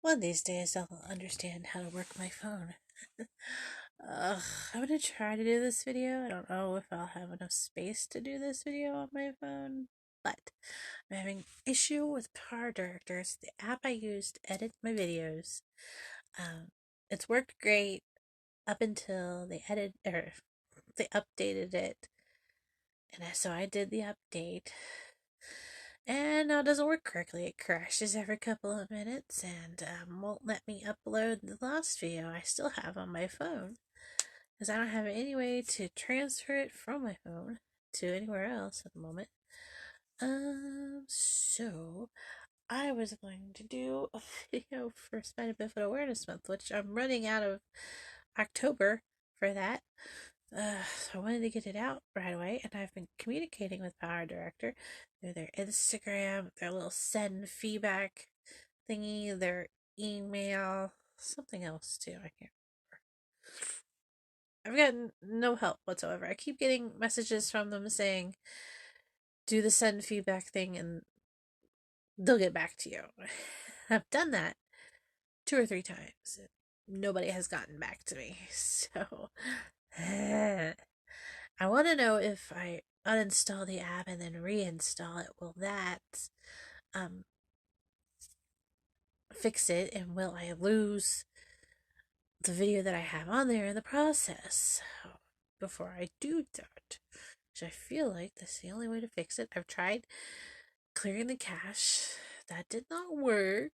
One of these days I'll understand how to work my phone. Ugh, I'm gonna try to do this video. I don't know if I'll have enough space to do this video on my phone, but I'm having issue with Power Directors, the app I use to edit my videos. It's worked great up until they updated it, and so I did the update. And now it doesn't work correctly. It crashes every couple of minutes and won't let me upload the last video I still have on my phone because I don't have any way to transfer it from my phone to anywhere else at the moment. So I was going to do a video for Spina Bifida Awareness Month, which I'm running out of October for that. So I wanted to get it out right away, and I've been communicating with Power Director through their Instagram, their little send feedback thingy, their email, something else too. I can't remember. I've gotten no help whatsoever. I keep getting messages from them saying, do the send feedback thing and they'll get back to you. I've done that 2 or 3 times. Nobody has gotten back to me. So I want to know if I uninstall the app and then reinstall it, will that fix it, and will I lose the video that I have on there in the process before I do that? Which I feel like that's the only way to fix it. I've tried clearing the cache. That did not work.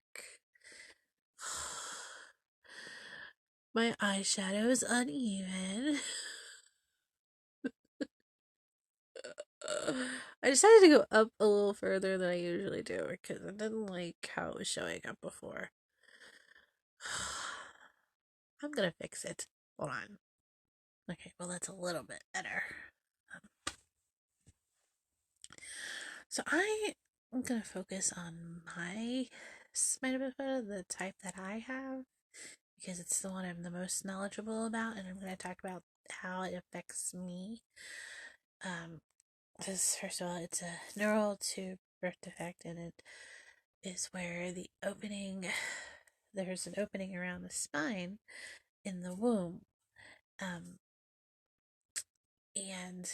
My eyeshadow is uneven. I decided to go up a little further than I usually do because I didn't like how it was showing up before. I'm gonna fix it. Hold on. Okay, well that's a little bit better. So I'm gonna focus on my Spina Bifida, the type that I have, because it's the one I'm the most knowledgeable about, and I'm gonna talk about how it affects me. Because first of all, it's a neural tube birth defect, and it is where there's an opening around the spine in the womb. And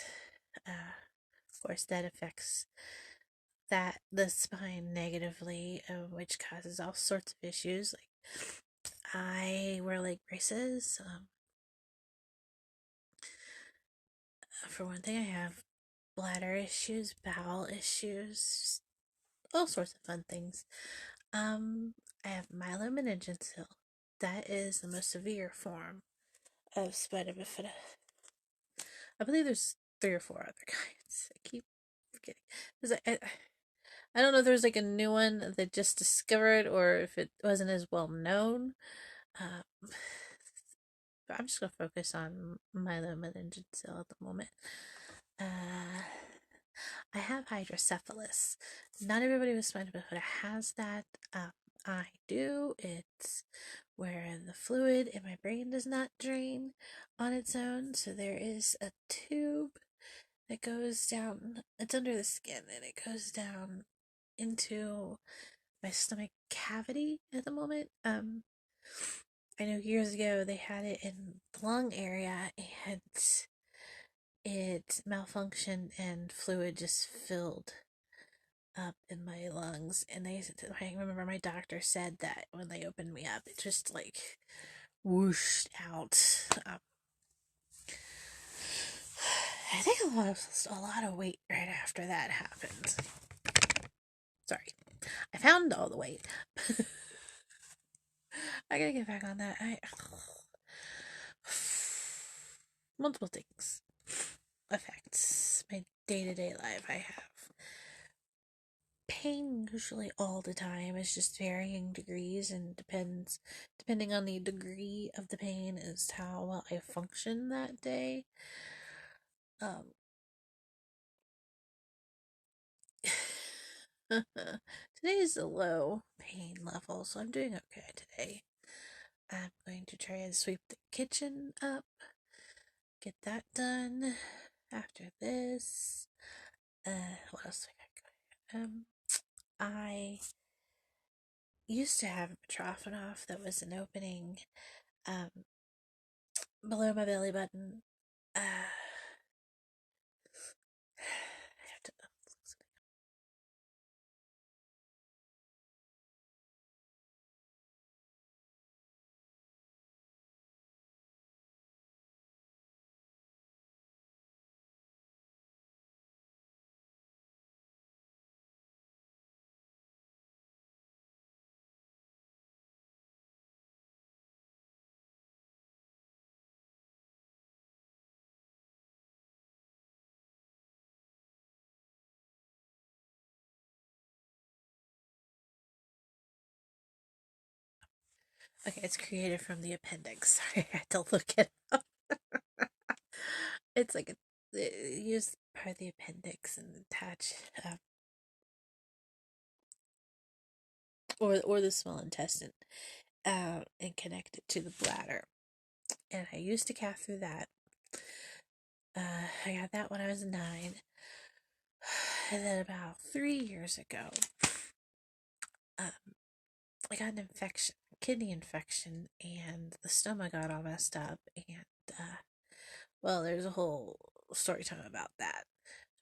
of course that affects the spine negatively, which causes all sorts of issues. Like I wear leg braces. For one thing, I have bladder issues, bowel issues, all sorts of fun things. I have myelomeningocele. That is the most severe form of spina bifida. I believe there's 3 or 4 other kinds. I keep forgetting. I don't know if there's like a new one that just discovered or if it wasn't as well known. But I'm just gonna focus on myelomeningocele at the moment. I have hydrocephalus. Not everybody with spina bifida has that. I do. It's where the fluid in my brain does not drain on its own. So there is a tube that goes down. It's under the skin and it goes down into my stomach cavity at the moment. I know years ago they had it in the lung area and it malfunctioned and fluid just filled up in my lungs. And I remember my doctor said that when they opened me up, it just like whooshed out. I think I lost a lot of weight right after that happened. Sorry, I found all the weight. I gotta get back on that. Multiple things affects my day-to-day life. I have pain usually all the time. It's just varying degrees and depending on the degree of the pain is how well I function that day. Today is a low pain level, so I'm doing okay today. I'm going to try and sweep the kitchen up, get that done. After this, what else do I got going? I used to have a Trophonoff that was an opening um, below my belly button. I have to. Okay, it's created from the appendix. Sorry, I had to look it up. It's like use part of the appendix and attach, or the small intestine, and connect it to the bladder. And I used to cath through that. I got that when I was 9, and then about 3 years ago, um, I got an infection, kidney infection, and the stomach got all messed up. And well, there's a whole story time about that.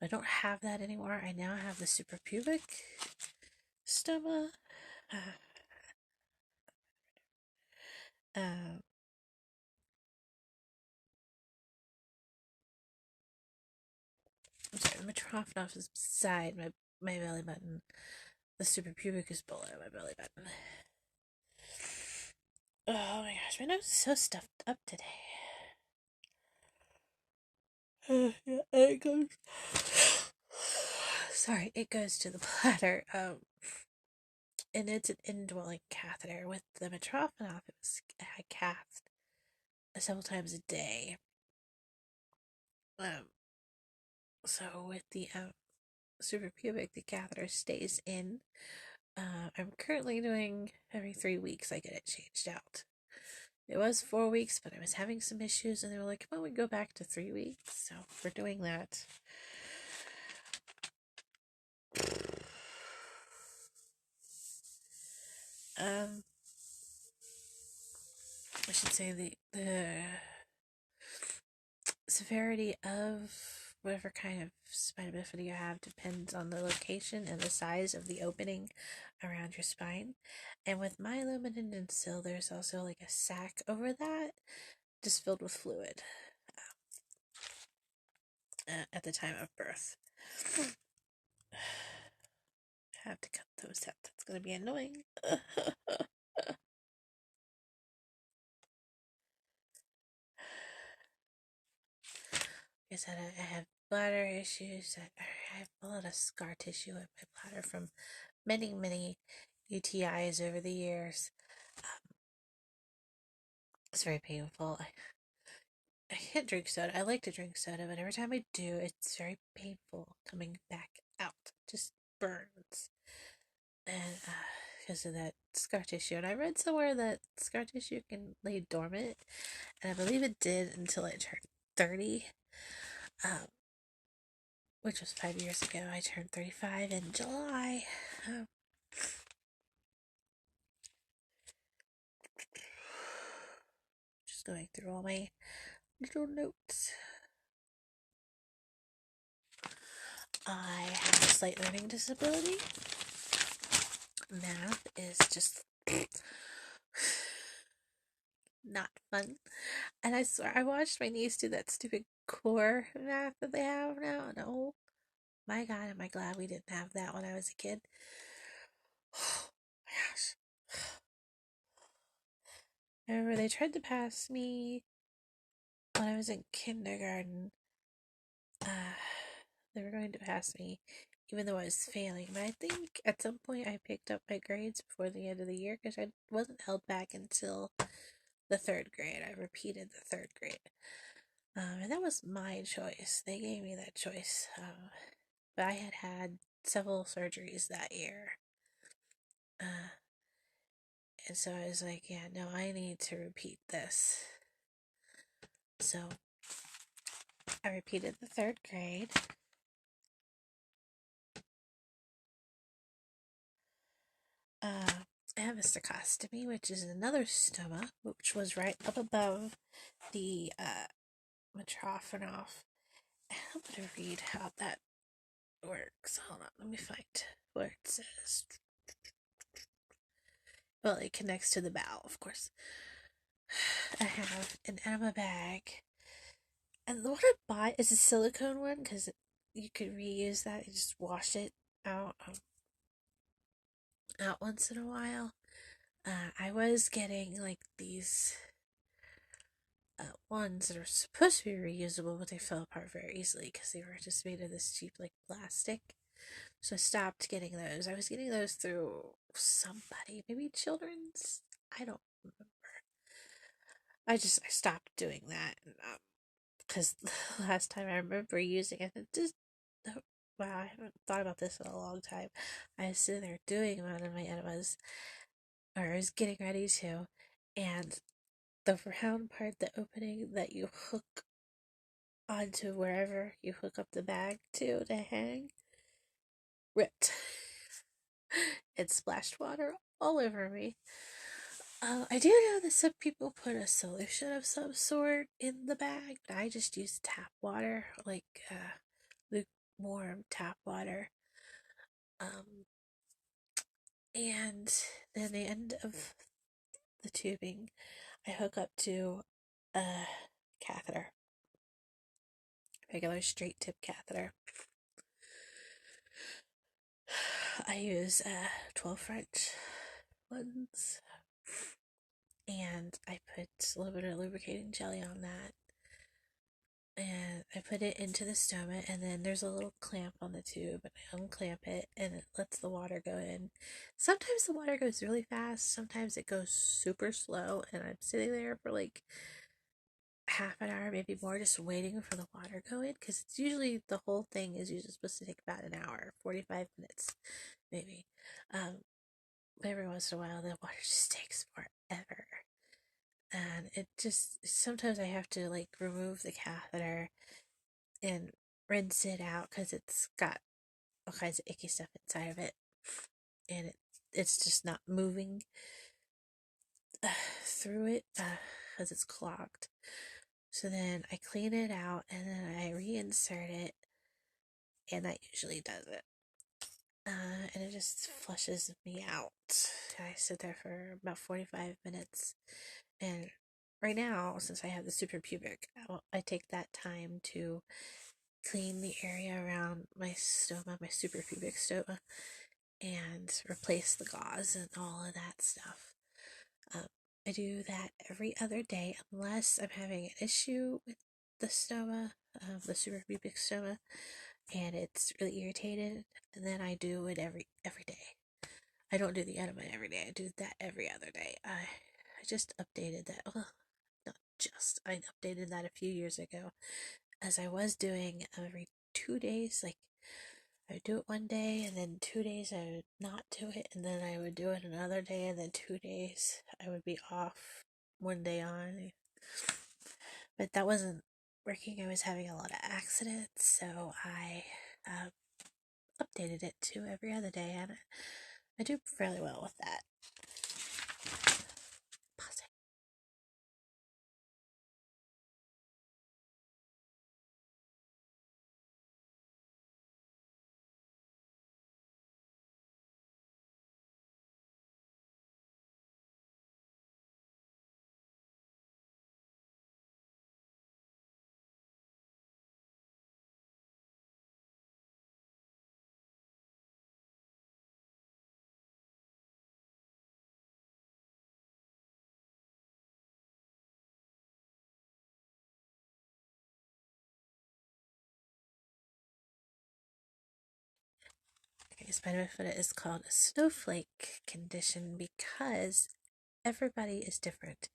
I don't have that anymore. I now have the suprapubic stoma. Um, I'm sorry, the Trophonoff is beside my belly button. The suprapubic is below my belly button. Oh my gosh, my nose is so stuffed up today. Yeah, it goes. Sorry, it goes to the bladder. And it's an indwelling catheter. With the Trophonoff, I cathed several times a day. So with the suprapubic, the catheter stays in. I'm currently doing every 3 weeks. I get it changed out. It was 4 weeks, but I was having some issues, and they were like, "Come on, we go back to 3 weeks." So we're doing that. I should say the severity of whatever kind of spina bifida you have depends on the location and the size of the opening around your spine. And with myelomeningocele, there's also like a sac over that, just filled with fluid at the time of birth. I have to cut those out. That's gonna be annoying. Because I have bladder issues. I have a lot of scar tissue in my bladder from many, many UTIs over the years. It's very painful. I can't drink soda. I like to drink soda, but every time I do, it's very painful coming back out. Just burns. And because of that scar tissue. And I read somewhere that scar tissue can lay dormant. And I believe it did until I turned 30. Which was 5 years ago. I turned 35 in July. Just going through all my little notes. I have a slight learning disability. Math is just not fun. And I swear, I watched my niece do that stupid core math that they have now. And oh my god, am I glad we didn't have that when I was a kid. Oh my gosh. I remember they tried to pass me when I was in kindergarten. They were going to pass me even though I was failing. But I think at some point I picked up my grades before the end of the year because I wasn't held back until the 3rd grade. I repeated the 3rd grade. And that was my choice. They gave me that choice. But I had several surgeries that year. And so I was like, yeah, no, I need to repeat this. So I repeated the 3rd grade. I have a sarcostomy, which is another stoma, which was right up above the Mitrophanoff. And I'm gonna read how that works. Hold on, let me find where it says. Well, it connects to the bowel, of course. I have an enema bag, and the one I bought is a silicone one because you could reuse that. You just wash it out out once in a while. I was getting like these ones that are supposed to be reusable, but they fell apart very easily because they were just made of this cheap like plastic. So I stopped getting those. I was getting those through somebody, maybe Children's. I don't remember. I stopped doing that because the last time I remember using it, it just wow, I haven't thought about this in a long time. I was sitting there doing one of my enemas, or I was getting ready to, and the round part, the opening that you hook onto wherever you hook up the bag to hang, ripped. It splashed water all over me. I do know that some people put a solution of some sort in the bag, but I just use tap water, like lukewarm tap water. Um, and then the end of the tubing, I hook up to a catheter, regular straight tip catheter. I use 12 French ones, and I put a little bit of lubricating jelly on that, and I put it into the stoma, and then there's a little clamp on the tube, and I unclamp it, and it lets the water go in. Sometimes the water goes really fast, sometimes it goes super slow, and I'm sitting there for like half an hour, maybe more, just waiting for the water to go in, because it's usually, the whole thing is usually supposed to take about an hour, 45 minutes, maybe. Every once in a while, the water just takes forever. And it just, sometimes I have to like remove the catheter and rinse it out because it's got all kinds of icky stuff inside of it. And it's just not moving through it because it's clogged. So then I clean it out and then I reinsert it, and that usually does it. And it just flushes me out. I sit there for about 45 minutes. And right now, since I have the suprapubic, I take that time to clean the area around my stoma, my suprapubic stoma, and replace the gauze and all of that stuff. Um, I do that every other day unless I'm having an issue with the stoma, the suprapubic stoma, and it's really irritated. And then I do it every day. I don't do the enema every day. I do that every other day. I just updated that. Well, not just. I updated that a few years ago, as I was doing every 2 days. Like I would do it one day, and then 2 days I would not do it, and then I would do it another day, and then 2 days I would be off. One day on, but that wasn't working. I was having a lot of accidents, so I updated it to every other day, and I do fairly well with that. Pause it. Okay, spina bifida is called a snowflake condition because everybody is different.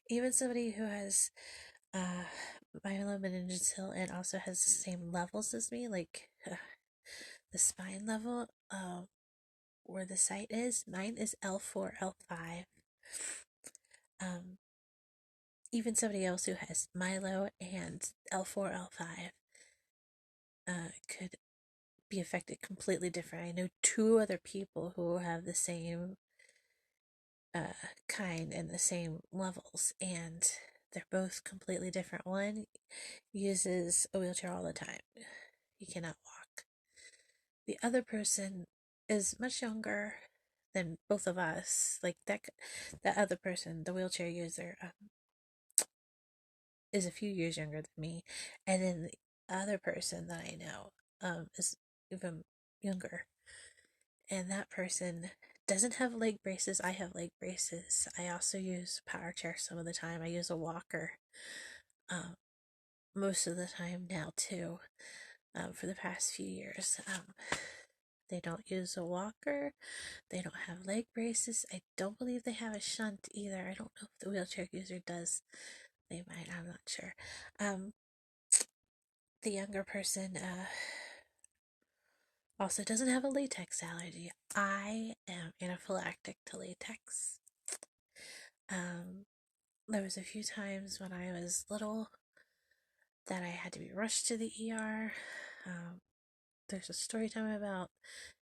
Even somebody who has uh, myelomeningocele and also has the same levels as me, like the spine level, where the site is. Mine is L4, L5. Um, Even somebody else who has myelo and L4, L5 could be affected completely different. I know two other people who have the same kind and the same levels, and they're both completely different. One uses a wheelchair all the time. He cannot walk. The other person is much younger than both of us. Like that other person, the wheelchair user, is a few years younger than me, and then the other person that I know is even younger, and that person doesn't have leg braces. I have leg braces. I also use a power chair some of the time. I use a walker most of the time now too. For the past few years, they don't use a walker. They don't have leg braces. I don't believe they have a shunt either. I don't know if the wheelchair user does. They might. I'm not sure. The younger person also doesn't have a latex allergy. I am anaphylactic to latex. There was a few times when I was little that I had to be rushed to the ER. There's a story time about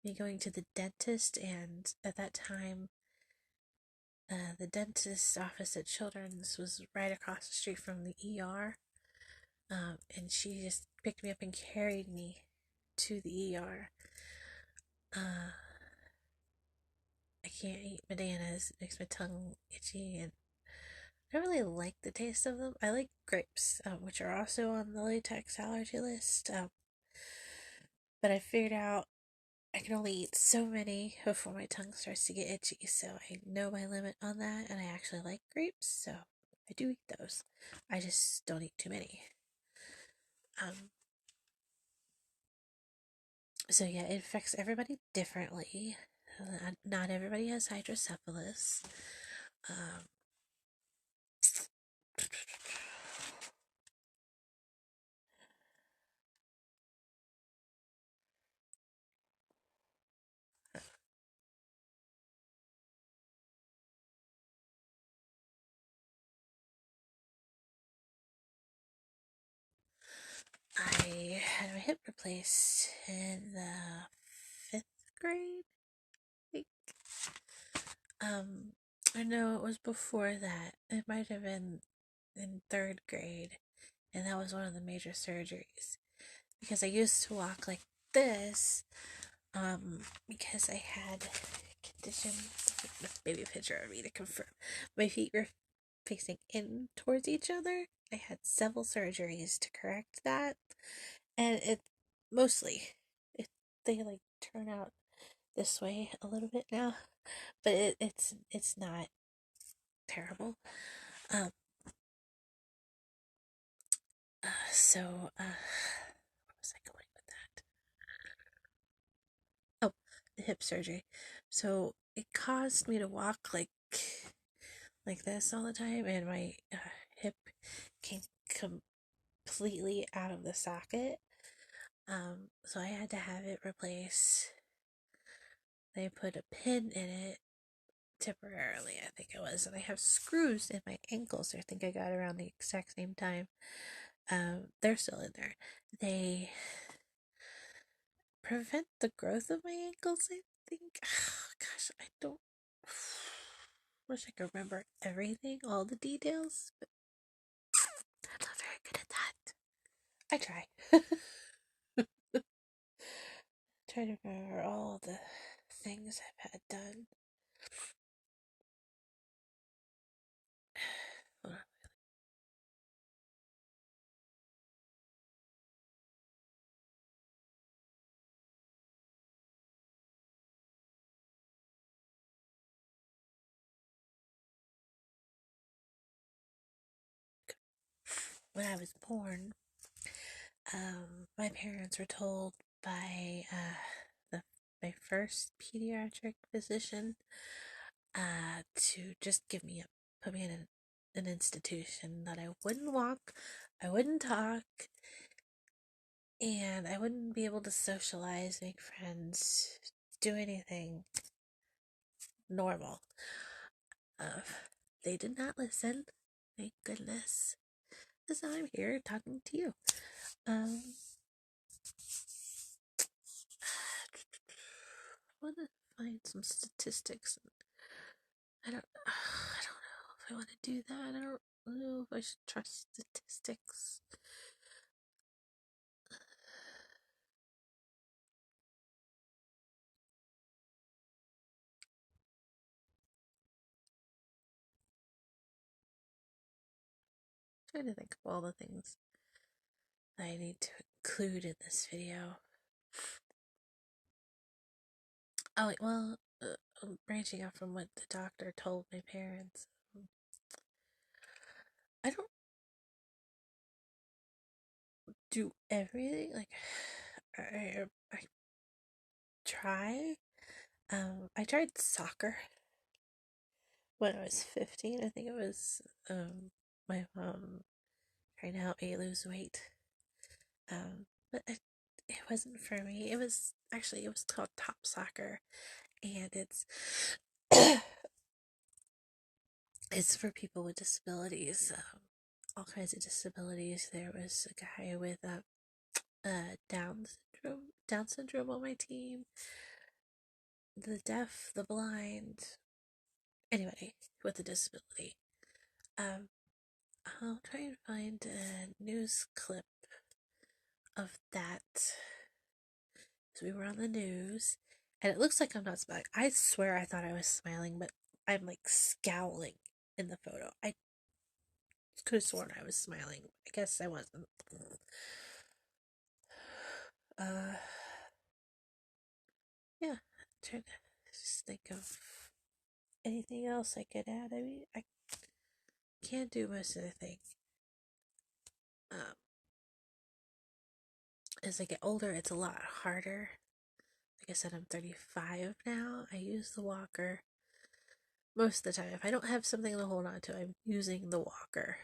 me going to the dentist, and at that time, the dentist's office at Children's was right across the street from the ER. And she just picked me up and carried me to the ER. I can't eat bananas. It makes my tongue itchy, and I don't really like the taste of them. I like grapes, which are also on the latex allergy list. But I figured out I can only eat so many before my tongue starts to get itchy, so I know my limit on that, and I actually like grapes, so I do eat those. I just don't eat too many. So yeah, it affects everybody differently. Not everybody has hydrocephalus. Um, I had my hip replaced in the 5th grade, I think. I know it was before that. It might have been in 3rd grade, and that was one of the major surgeries. Because I used to walk like this, because I had a condition, maybe a picture of me to confirm. My feet were facing in towards each other. I had several surgeries to correct that, and it mostly it they like turn out this way a little bit now, but it's not terrible. Um, where was I going with that? Oh, the hip surgery. So it caused me to walk like this all the time, and my hip came completely out of the socket. So I had to have it replaced. They put a pin in it temporarily, I think it was, and I have screws in my ankles. I think I got around the exact same time. They're still in there. They prevent the growth of my ankles, I think. Gosh, I don't. Wish I could remember everything, all the details, but I'm not very good at that. I try. Try to remember all the things I've had done. Hold on. When I was born, my parents were told by the my first pediatric physician to just put me in an institution, that I wouldn't walk, I wouldn't talk, and I wouldn't be able to socialize, make friends, do anything normal. Uh, they did not listen, thank goodness. Because I'm here talking to you. I want to find some statistics I don't know if I want to do that. I don't know if I should trust statistics. I'm trying to think of all the things that I need to include in this video. Oh, well, branching out from what the doctor told my parents, I don't do everything. Like, I try. I tried soccer when I was 15. I think it was my mom trying to help me lose weight. But it wasn't for me. It was called top soccer, and it's for people with disabilities, all kinds of disabilities. There was a guy with Down syndrome on my team, the deaf, the blind, anybody with a disability. Um, I'll try and find a news clip of that. So we were on the news, and it looks like I'm not smiling. I swear I thought I was smiling, but I'm like scowling in the photo. I could have sworn I was smiling. I guess I wasn't. Uh, yeah, trying to just think of anything else I could add. I mean, I can't do most of the thing. Um, as I get older, it's a lot harder. Like I said, I'm 35 now. I use the walker most of the time. If I don't have something to hold on to, I'm using the walker.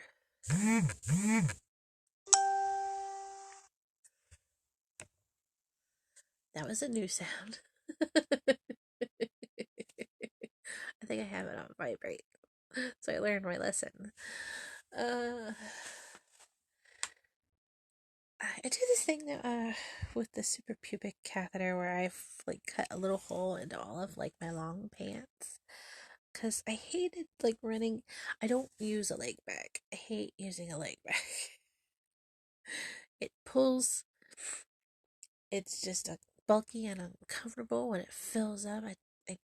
That was a new sound. I think I have it on vibrate. So I learned my lesson. I do this thing with the suprapubic catheter where I've like cut a little hole into all of like my long pants. Cause I hated like running. I don't use a leg bag. I hate using a leg bag. It pulls. It's just bulky and uncomfortable when it fills up. I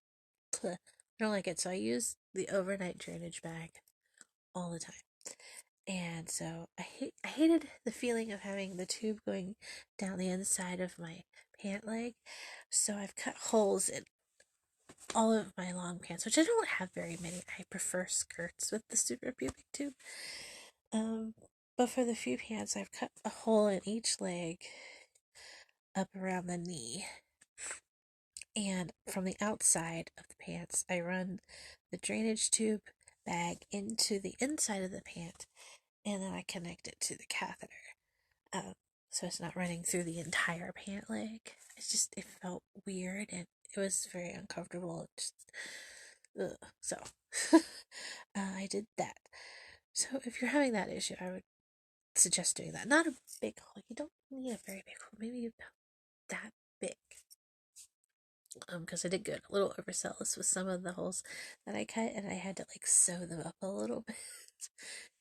don't like it, so I use the overnight drainage bag all the time. And so I hated the feeling of having the tube going down the inside of my pant leg. So I've cut holes in all of my long pants, which I don't have very many. I prefer skirts with the suprapubic tube. Um, but for the few pants, I've cut a hole in each leg up around the knee. And from the outside of the pants, I run the drainage tube bag into the inside of the pant, and then I connect it to the catheter. Um, so it's not running through the entire pant leg. It felt weird and it was very uncomfortable. So I did that. So if you're having that issue, I would suggest doing that. Not a big hole. You don't need a very big hole. Maybe about that big. Because I did get a little overzealous with some of the holes that I cut, and I had to like sew them up a little bit.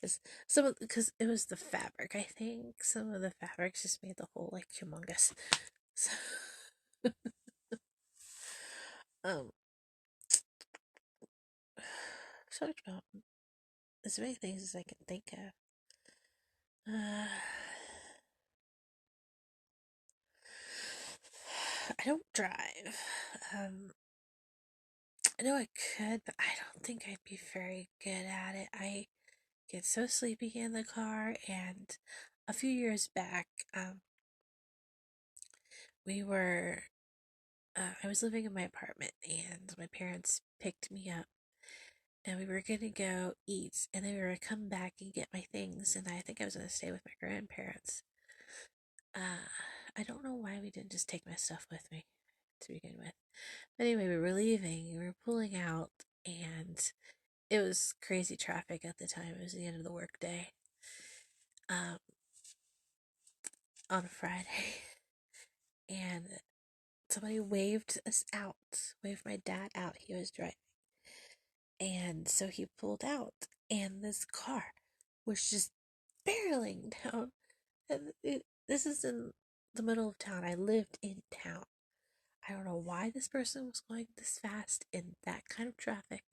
Because it was the fabric, I think some of the fabrics just made the hole like humongous. So, um, talked about as many things as I can think of. I don't drive. I know I could, but I don't think I'd be very good at it. I get so sleepy in the car, and a few years back, we were I was living in my apartment, and my parents picked me up, and we were gonna go eat, and then we were gonna come back and get my things, and I think I was gonna stay with my grandparents. I don't know why we didn't just take my stuff with me to begin with. But anyway, we were leaving, we were pulling out, and it was crazy traffic at the time. It was the end of the workday. Um, on a Friday, and somebody waved us out, waved my dad out. He was driving, And so he pulled out, and this car was just barreling down. And this is in the middle of town. I lived in town. I don't know why this person was going this fast in that kind of traffic,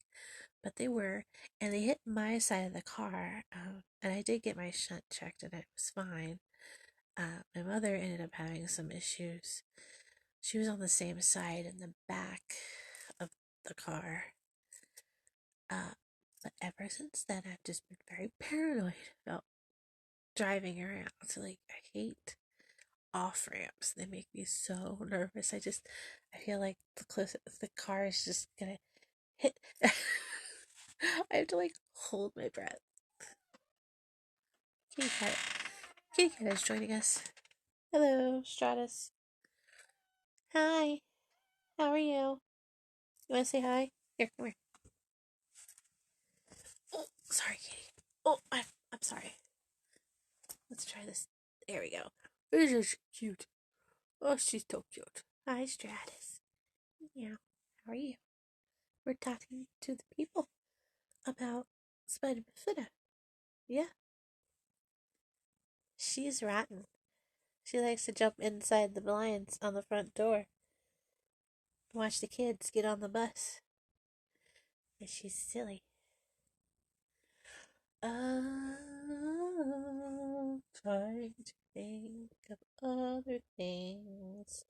but they were, and they hit my side of the car. And I did get my shunt checked, and it was fine. My mother ended up having some issues. She was on the same side in the back of the car. But ever since then, I've just been very paranoid about driving around. So, like, I hate off ramps. They make me so nervous. I feel like the car is just gonna hit. I have to like hold my breath. Kitty cat, Kitty cat is joining us. Hello, Stratus. Hi. How are you? You want to say hi? Here, come here. Oh, sorry, Kitty. Oh, I'm sorry. Let's try this. There we go. This is cute. Oh, she's so cute. Hi, Stratus. Yeah. How are you? We're talking to the people about Spider Bifida. Yeah. She's rotten. She likes to jump inside the blinds on the front door and watch the kids get on the bus. And she's silly. I'm trying to think of other things.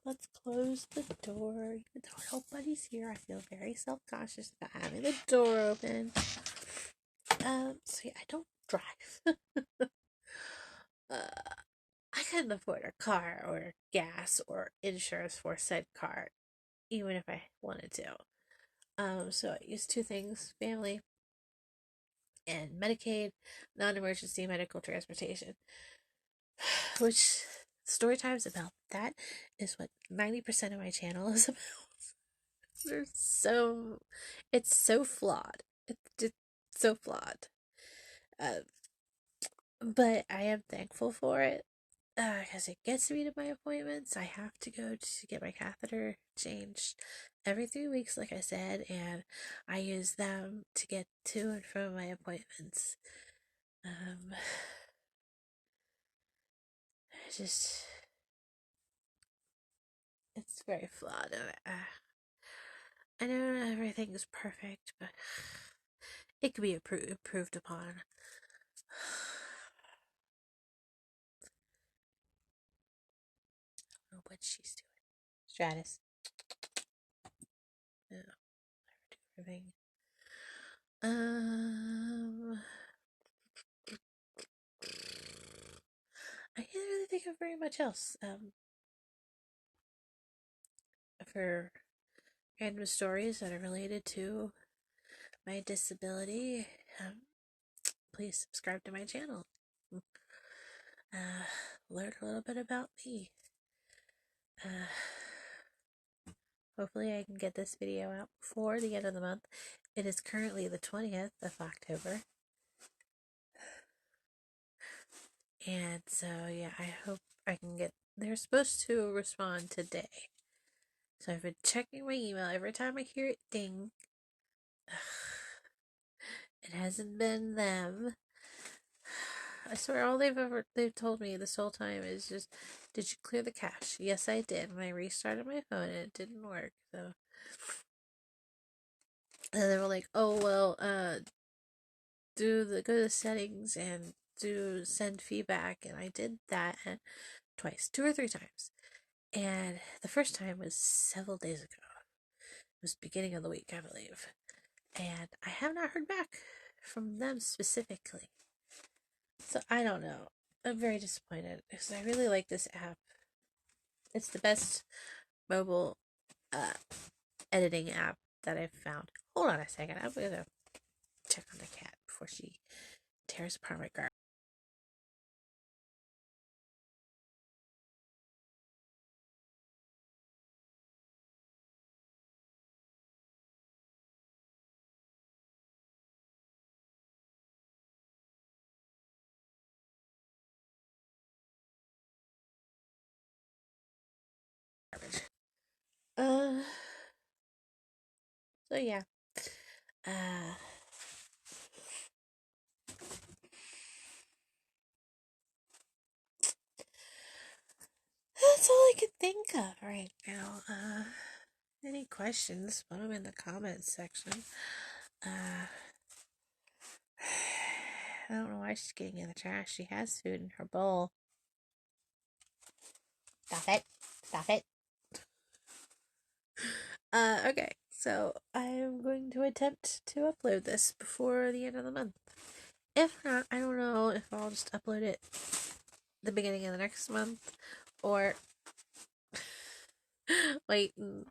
Let's close the door. Even though nobody's here, I feel very self-conscious about having the door open. So yeah, I don't drive. I couldn't afford a car or gas or insurance for said car, even if I wanted to. So I use two things: family and Medicaid, non-emergency medical transportation. Which story times about that is what 90% of my channel is about. They're so, it's so flawed. It's just so flawed. Uh, but I am thankful for it because it gets me to my appointments. I have to go to get my catheter changed every 3 weeks, like I said, and I use them to get to and from my appointments. I just, it's very flawed. I know not everything is perfect, but it could be improved upon. I don't know what she's doing. Stratus. No, do everything. I can't really think of very much else. For random stories that are related to my disability, please subscribe to my channel. Learn a little bit about me. Hopefully I can get this video out before the end of the month. It is currently the 20th of October. And so, yeah, I hope I can get... They're supposed to respond today. So I've been checking my email every time I hear it ding. It hasn't been them. I swear all they've told me this whole time is just, did you clear the cache? Yes, I did. And I restarted my phone and it didn't work. So, and they were like, oh well, go to the settings and do send feedback, and I did that twice, 2 or 3 times. And the first time was several days ago. It was beginning of the week, I believe. And I have not heard back from them specifically. So I don't know. I'm very disappointed because I really like this app. It's the best mobile editing app that I've found. Hold on a second. I'm gonna check on the cat before she tears apart my garbage. Uh, so yeah. Uh, that's all I can think of right now. Any questions? Put them in the comments section. I don't know why she's getting in the trash. She has food in her bowl. Stop it. Stop it. Okay. So I am going to attempt to upload this before the end of the month. If not, I don't know if I'll just upload it the beginning of the next month or wait and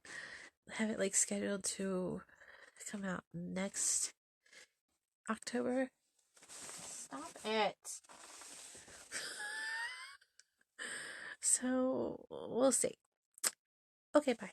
have it like scheduled to come out next October. Stop it. So we'll see. Okay, bye.